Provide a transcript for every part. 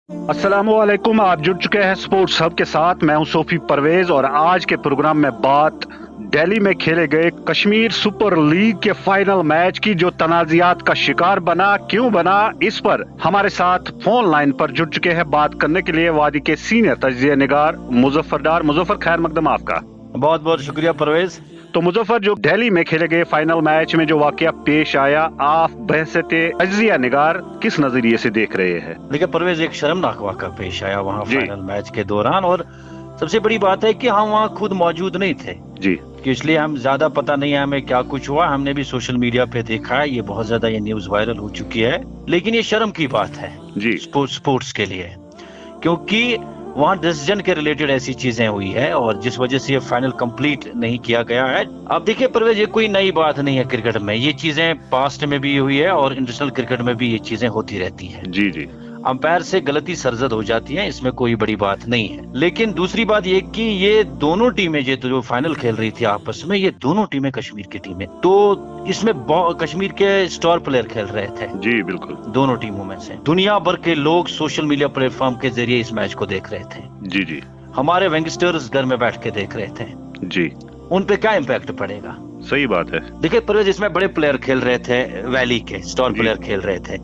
अस्सलामुअलैकुम। आप जुड़ चुके हैं स्पोर्ट्स हब के साथ। मैं हूं सोफी परवेज और आज के प्रोग्राम में बात दिल्ली में खेले गए कश्मीर सुपर लीग के फाइनल मैच की, जो तनाज़ात का शिकार बना। क्यों बना, इस पर हमारे साथ फोन लाइन पर जुड़ चुके हैं बात करने के लिए वादी के सीनियर तज्ज़िया निगार मुजफ्फर डार। मुजफ्फर, खैर मकदम आपका। बहुत बहुत शुक्रिया परवेज। तो मुजफ्फर, जो दिल्ली में खेले गए फाइनल मैच में जो वाकया पेश आया, आप बहसते तज्ज़िया निगार किस नजरिए से देख रहे हैं? देखिए परवेज, एक शर्मनाक वाक़या पेश आया वहाँ फाइनल मैच के दौरान, और सबसे बड़ी बात है कि हम वहाँ खुद मौजूद नहीं थे जी, कि इसलिए हम ज्यादा पता नहीं है हमें क्या कुछ हुआ। हमने भी सोशल मीडिया पे देखा है, ये बहुत ज्यादा ये न्यूज वायरल हो चुकी है, लेकिन ये शर्म की बात है जी, स्पोर्ट्स के लिए, क्योंकि वहाँ डिसीजन के रिलेटेड ऐसी चीजें हुई है और जिस वजह से ये फाइनल कंप्लीट नहीं किया गया है। अब देखिए परवेज, ये कोई नई बात नहीं है क्रिकेट में, ये चीजें पास्ट में भी हुई है और इंटरनेशनल क्रिकेट में भी ये चीजें होती रहती हैं। जी जी, अंपायर से गलती सरजद हो जाती है, इसमें कोई बड़ी बात नहीं है। लेकिन दूसरी बात ये कि ये दोनों टीमें जो फाइनल खेल रही थी आपस में, ये दोनों टीमें कश्मीर की टीमें, तो इसमें कश्मीर के स्टार प्लेयर खेल रहे थे जी बिल्कुल, दोनों टीमों में से। दुनिया भर के लोग सोशल मीडिया प्लेटफॉर्म के जरिए इस मैच को देख रहे थे। जी जी, हमारे यंगस्टर्स घर में बैठ के देख रहे थे। जी, उन पे क्या इम्पैक्ट पड़ेगा? सही बात है। देखिए परवेज, इसमें बड़े प्लेयर खेल रहे थे, वैली के स्टार प्लेयर खेल रहे थे,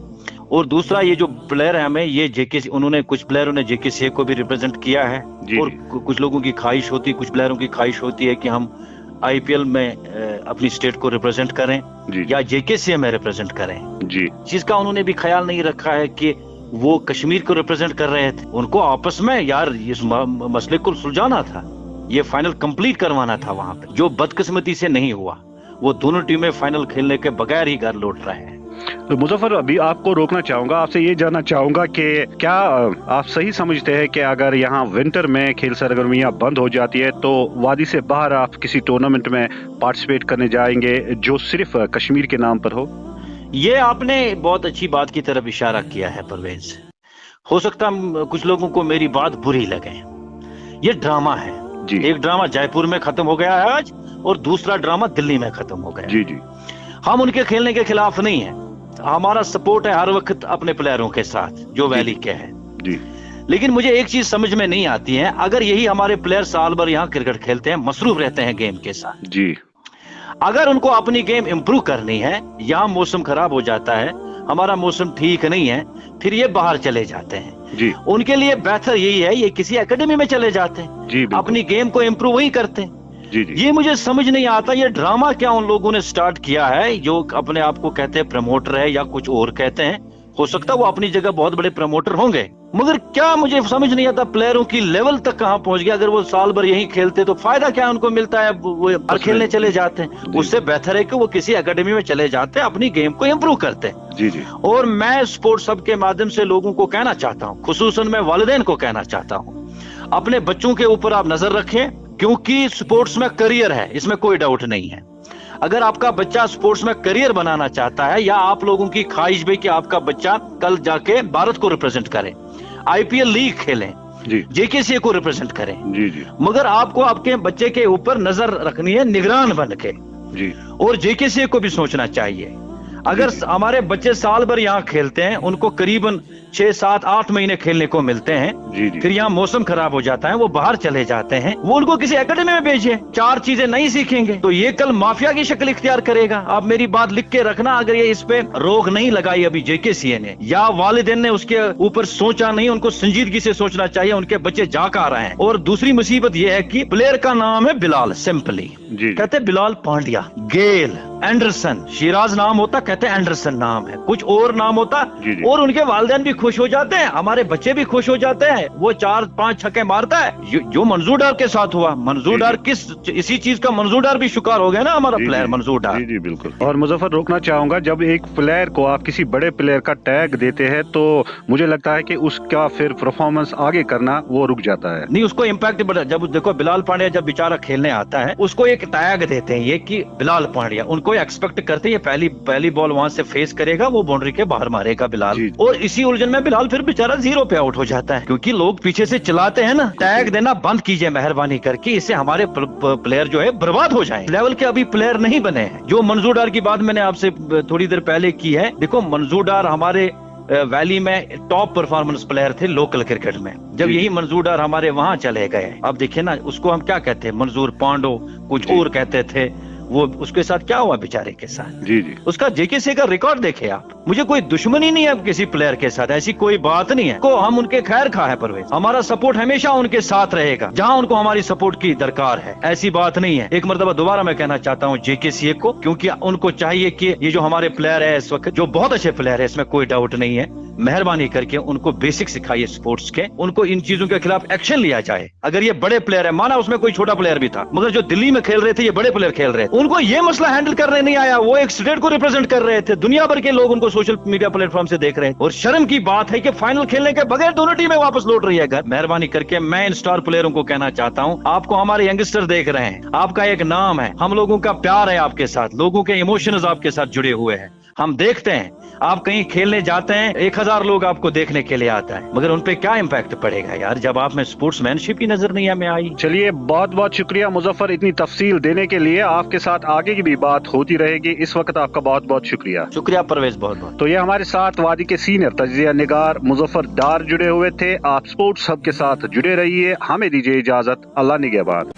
और दूसरा ये जो प्लेयर है हमें, ये जेके, उन्होंने कुछ प्लेयरों ने जेके को भी रिप्रेजेंट किया है। और कुछ लोगों की ख्वाहिश होती है, कुछ प्लेयरों की ख्वाहिश होती है कि हम आईपीएल में अपनी स्टेट को रिप्रेजेंट करें या जेके में रिप्रेजेंट करें जी, चीज का उन्होंने भी ख्याल नहीं रखा है कि वो कश्मीर को रिप्रेजेंट कर रहे थे। उनको आपस में यार इस मसले को सुलझाना था, ये फाइनल कंप्लीट करवाना था वहां पे, जो बदकिस्मती से नहीं हुआ। वो दोनों टीमें फाइनल खेलने के बगैर ही घर लौट रहे हैं। तो मुजफ्फर, अभी आपको रोकना चाहूंगा, आपसे ये जानना चाहूंगा कि क्या आप सही समझते हैं कि अगर यहाँ विंटर में खेल सरगर्मियां बंद हो जाती है तो वादी से बाहर आप किसी टूर्नामेंट में पार्टिसिपेट करने जाएंगे जो सिर्फ कश्मीर के नाम पर हो? ये आपने बहुत अच्छी बात की तरफ इशारा किया है परवेज। हो सकता कुछ लोगों को मेरी बात बुरी लगे, ये ड्रामा है जी। एक ड्रामा जयपुर में खत्म हो गया है आज, और दूसरा ड्रामा दिल्ली में खत्म हो गया जी जी। हम उनके खेलने के खिलाफ नहीं है, हमारा सपोर्ट है हर वक्त अपने प्लेयरों के साथ जो वैली के हैं जी। लेकिन मुझे एक चीज समझ में नहीं आती है, अगर यही हमारे प्लेयर साल भर यहाँ क्रिकेट खेलते हैं, मसरूफ रहते हैं गेम के साथ जी, अगर उनको अपनी गेम इंप्रूव करनी है, यहाँ मौसम खराब हो जाता है, हमारा मौसम ठीक नहीं है, फिर ये बाहर चले जाते हैं जी। उनके लिए बेहतर यही है ये किसी एकेडमी में चले जाते हैं जी, अपनी गेम को इंप्रूव वही करते हैं जी जी। ये मुझे समझ नहीं आता, ये ड्रामा क्या उन लोगों ने स्टार्ट किया है जो अपने आप को कहते हैं प्रमोटर है या कुछ और कहते हैं। हो सकता है वो अपनी जगह बहुत बड़े प्रमोटर होंगे, मगर क्या मुझे समझ नहीं आता प्लेयरों की लेवल तक कहाँ पहुंच गया। अगर वो साल भर यहीं खेलते तो फायदा क्या उनको मिलता है, वो बाहर खेलने चले जाते हैं। उससे बेहतर है कि वो किसी एकेडमी में चले जाते हैं, अपनी गेम को इम्प्रूव करते हैं जी जी। और मैं स्पोर्ट्स हब के माध्यम से लोगों को कहना चाहता हूँ, खुसूसन मैं वालिदैन को कहना चाहता हूँ, अपने बच्चों के ऊपर आप नजर रखें, क्योंकि स्पोर्ट्स में करियर है, इसमें कोई डाउट नहीं है। अगर आपका बच्चा स्पोर्ट्स में करियर बनाना चाहता है, या आप लोगों की ख्वाहिश भी कि आपका बच्चा कल जाके भारत को रिप्रेजेंट करे, आईपीएल लीग खेलें जी, जेकेसी को रिप्रेजेंट करें जी जी, मगर आपको आपके बच्चे के ऊपर नजर रखनी है निगरान बन के जी, और जेकेसी को भी सोचना चाहिए। अगर हमारे बच्चे साल भर यहाँ खेलते हैं, उनको करीबन 6, 7, 8 महीने खेलने को मिलते हैं जी जी। फिर यहाँ मौसम खराब हो जाता है, वो बाहर चले जाते हैं, वो उनको किसी एकेडमी में भेजे, 4 चीजें नहीं सीखेंगे तो ये कल माफिया की शक्ल इख्तियार करेगा। आप मेरी बात लिख के रखना, अगर ये इस पे रोक नहीं लगाई अभी जेकेसीए ने या वालिदैन ने उसके ऊपर सोचा नहीं, उनको संजीदगी से सोचना चाहिए, उनके बच्चे जाग आ रहे हैं। और दूसरी मुसीबत ये है कि प्लेयर का नाम है बिलाल, सिंपली कहते बिलाल पांड्या, गेल, एंडरसन, शिराज नाम होता, कहते एंडरसन नाम है, कुछ और नाम होता जी जी। और उनके वालिदैन भी खुश हो जाते हैं, हमारे बच्चे भी खुश हो जाते हैं, वो 4-5 छक्के मारता है। जो मंजूर डार के साथ हुआ, मंजूर डार इसी चीज का मंजूर डार भी शिकार हो गया ना, हमारा प्लेयर मंजूर डार जी जी बिल्कुल। और मुजफ्फर, रोकना चाहूंगा, जब एक प्लेयर को आप किसी बड़े प्लेयर का टैग देते हैं तो मुझे लगता है कि उसका फिर परफॉर्मेंस आगे करना वो रुक जाता है, नहीं उसको इम्पैक्ट बढ़ा। जब देखो बिलाल पांड्या जब बेचारा खेलने आता है, उसको एक टैग देते हैं ये कि बिलाल पांड्या, उनको एक्सपेक्ट करते हैं पहली बॉल वहां से फेस करेगा, वो बाउंड्री के बाहर मारेगा बिलाल, और इसी उलझन में बिलाल फिर बेचारा 0 पे आउट हो जाता है, क्योंकि लोग पीछे से चलाते हैं ना। टैग देना बंद कीजिए मेहरबानी करके, इससे हमारे प्लेयर जो है बर्बाद हो जाए। लेवल के अभी प्लेयर नहीं बने हैं। जो मंजूर डार की बात मैंने आपसे थोड़ी देर पहले की है, देखो मंजूर डार हमारे वैली में टॉप परफॉर्मेंस प्लेयर थे लोकल क्रिकेट में। जब यही मंजूर डार हमारे वहां चले गए, अब देखिए ना, उसको हम क्या कहते हैं, मंजूर पांडो कुछ और कहते थे, वो उसके साथ क्या हुआ बेचारे के साथ। जी जी, उसका जेकेसी का रिकॉर्ड देखे आप। मुझे कोई दुश्मनी नहीं है किसी प्लेयर के साथ, ऐसी कोई बात नहीं है, को हम उनके खैर खा है परवेज, हमारा सपोर्ट हमेशा उनके साथ रहेगा जहां उनको हमारी सपोर्ट की दरकार है, ऐसी बात नहीं है। एक मर्तबा दोबारा मैं कहना चाहता हूं जेकेसी को, क्योंकि उनको चाहिए कि ये जो हमारे प्लेयर है इस वक्त, जो बहुत अच्छे प्लेयर है, इसमें कोई डाउट नहीं है, मेहरबानी करके उनको बेसिक सिखाइए स्पोर्ट्स के, उनको इन चीजों के खिलाफ एक्शन लिया जाए। अगर ये बड़े प्लेयर है, माना उसमें कोई छोटा प्लेयर भी था, मगर जो दिल्ली में खेल रहे थे ये बड़े प्लेयर खेल रहे थे, उनको ये मसला हैंडल करने नहीं आया, वो एक स्टेट को रिप्रेजेंट कर रहे थे, दुनिया भर के लोग उनको सोशल मीडिया प्लेटफॉर्म से देख रहे हैं, और शर्म की बात है कि फाइनल खेलने के बगैर दोनों टीमें वापस लौट रही है घर। मेहरबानी करके मैं इन स्टार प्लेयरों को कहना चाहता हूं, आपको हमारे यंगस्टर देख रहे हैं, आपका एक नाम है, हम लोगों का प्यार है आपके साथ, लोगों के इमोशंस आपके साथ जुड़े हुए हैं, हम देखते हैं आप कहीं खेलने जाते हैं 1000 लोग आपको देखने के लिए आता है, मगर उन पे क्या इम्पैक्ट पड़ेगा यार, जब आप में स्पोर्ट्समैनशिप ही नजर नहीं हमें आई। चलिए, बहुत बहुत शुक्रिया मुजफ्फर इतनी तफसील देने के लिए, आपके साथ आगे की भी बात होती रहेगी। इस वक्त आपका बहुत बहुत शुक्रिया। शुक्रिया परवेज, बहुत बहुत। तो ये हमारे साथ वादी के सीनियर तजिया निगार मुजफ्फर डार जुड़े हुए थे। आप स्पोर्ट्स हब के साथ जुड़े रहिए, हमें दीजिए इजाजत, अल्लाह निगहबान।